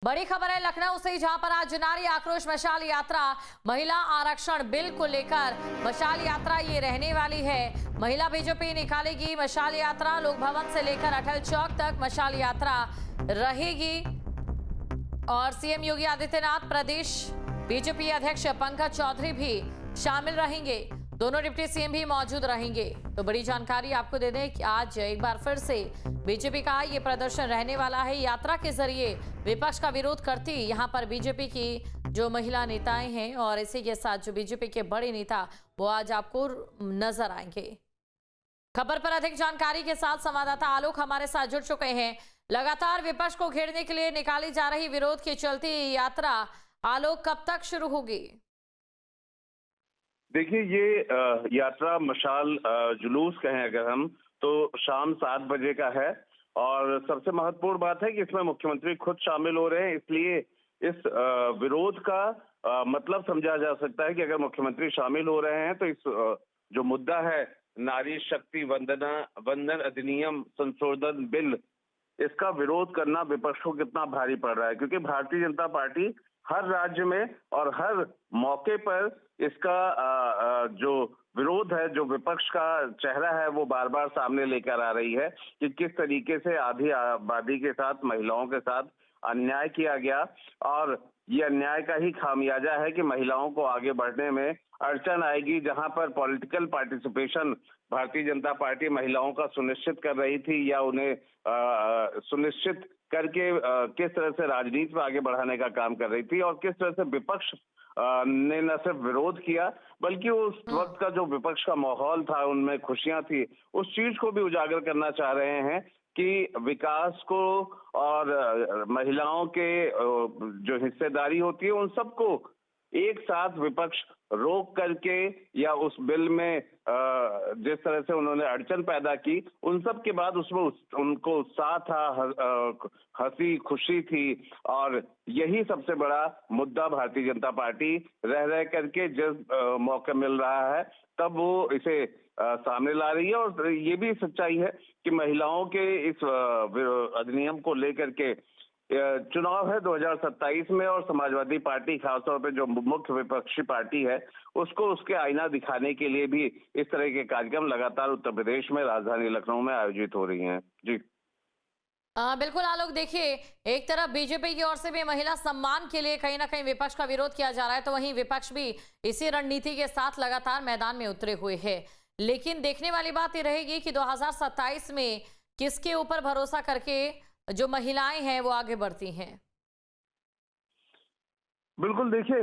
बड़ी खबर है लखनऊ से, जहां पर आज नारी आक्रोश मशाल यात्रा महिला आरक्षण बिल को लेकर मशाल यात्रा ये रहने वाली है। महिला बीजेपी निकालेगी मशाल यात्रा। लोक भवन से लेकर अटल चौक तक मशाल यात्रा रहेगी और सीएम योगी आदित्यनाथ, प्रदेश बीजेपी अध्यक्ष पंकज चौधरी भी शामिल रहेंगे। दोनों डिप्टी सीएम भी मौजूद रहेंगे। तो बड़ी जानकारी आपको दे दें कि आज एक बार फिर से बीजेपी का ये प्रदर्शन रहने वाला है। यात्रा के जरिए विपक्ष का विरोध करती यहां पर बीजेपी की जो महिला नेताएं हैं और इसी के साथ जो बीजेपी के बड़े नेता वो आज आपको नजर आएंगे। खबर पर अधिक जानकारी के साथ संवाददाता आलोक हमारे साथ जुड़ चुके हैं। लगातार विपक्ष को घेरने के लिए निकाली जा रही विरोध की चलती यात्रा आलोक कब तक शुरू होगी? देखिए, ये यात्रा मशाल जुलूस कहें अगर हम तो शाम 7 बजे का है और सबसे महत्वपूर्ण बात है कि इसमें मुख्यमंत्री खुद शामिल हो रहे हैं। इसलिए इस विरोध का मतलब समझा जा सकता है कि अगर मुख्यमंत्री शामिल हो रहे हैं तो इस जो मुद्दा है नारी शक्ति वंदन अधिनियम संशोधन बिल, इसका विरोध करना विपक्ष को कितना भारी पड़ रहा है, क्योंकि भारतीय जनता पार्टी हर राज्य में और हर मौके पर इसका जो विरोध है, जो विपक्ष का चेहरा है, वो बार बार सामने लेकर आ रही है कि किस तरीके से आधी आबादी के साथ, महिलाओं के साथ अन्याय किया गया और ये अन्याय का ही खामियाजा है कि महिलाओं को आगे बढ़ने में अड़चन आएगी। जहां पर political participation Bharatiya Janata party महिलाओं का सुनिश्चित कर रही थी या उन्हें सुनिश्चित करके किस तरह से राजनीति में आगे बढ़ाने का काम कर रही थी और किस तरह से विपक्ष ने न सिर्फ विरोध किया बल्कि उस वक्त का जो विपक्ष का माहौल था, उनमें खुशियां थी, उस चीज को भी उजागर करना चाह रहे हैं कि विकास को और महिलाओं के जो हिस्सेदारी होती है उन सबको एक साथ विपक्ष रोक करके या उस बिल में जिस तरह से उन्होंने अड़चन पैदा की, उन सब के बाद उसमें उनको उत्साह था, हंसी खुशी थी और यही सबसे बड़ा मुद्दा भारतीय जनता पार्टी रह करके जिस मौका मिल रहा है तब वो इसे सामने ला रही है। और ये भी सच्चाई है कि महिलाओं के इस अधिनियम को लेकर के चुनाव है 2027 में और समाजवादी पार्टी खासतौर पे जो मुख्य विपक्षी पार्टी है उसको उसके आईना दिखाने के लिए भी इस तरह के कार्यक्रम लगातार उत्तर प्रदेश में राजधानी लखनऊ में आयोजित हो रही हैं। जी बिल्कुल आलोक, देखिए एक तरफ बीजेपी की ओर से भी महिला सम्मान के लिए कहीं ना कहीं विपक्ष का विरोध किया जा रहा है, तो वहीं विपक्ष भी इसी रणनीति के साथ लगातार मैदान में उतरे हुए है। लेकिन देखने वाली बात ये रहेगी कि 2027 में किसके ऊपर भरोसा करके जो महिलाएं हैं वो आगे बढ़ती हैं। बिल्कुल, देखिए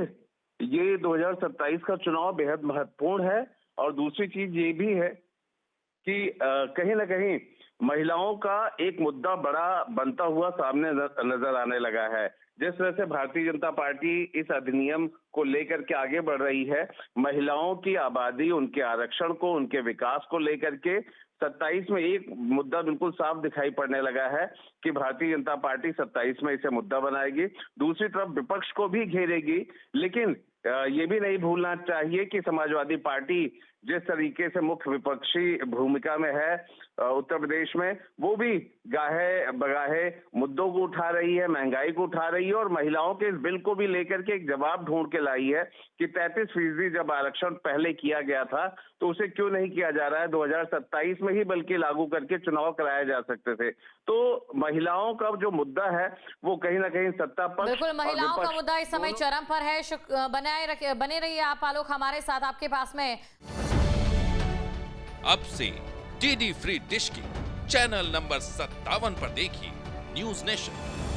ये 2027 का चुनाव बेहद महत्वपूर्ण है और दूसरी चीज ये भी है कि कहीं ना कहीं महिलाओं का एक मुद्दा बड़ा बनता हुआ सामने नजर आने लगा है। जिस तरह से भारतीय जनता पार्टी इस अधिनियम को लेकर के आगे बढ़ रही है, महिलाओं की आबादी, उनके आरक्षण को, उनके विकास को लेकर के 27 में एक मुद्दा बिल्कुल साफ दिखाई पड़ने लगा है कि भारतीय जनता पार्टी 27 में इसे मुद्दा बनाएगी। दूसरी तरफ विपक्ष को भी घेरेगी, लेकिन ये भी नहीं भूलना चाहिए कि समाजवादी पार्टी जिस तरीके से मुख्य विपक्षी भूमिका में है उत्तर प्रदेश में, वो भी गाहे बगाहे मुद्दों को उठा रही है, महंगाई को उठा रही है और महिलाओं के इस बिल को भी लेकर के एक जवाब ढूंढ के लाई है कि 33% जब आरक्षण पहले किया गया था तो उसे क्यों नहीं किया जा रहा है 2027 में ही, बल्कि लागू करके चुनाव कराए जा सकते थे। तो महिलाओं का जो मुद्दा है वो कहीं ना कहीं सत्ता पक्ष, बिल्कुल महिलाओं का मुद्दा इस समय चरम पर है। बने रहिए आप आलोक हमारे साथ, आपके पास में। अब से डीडी फ्री डिश की चैनल नंबर 57 पर देखिए न्यूज नेशन।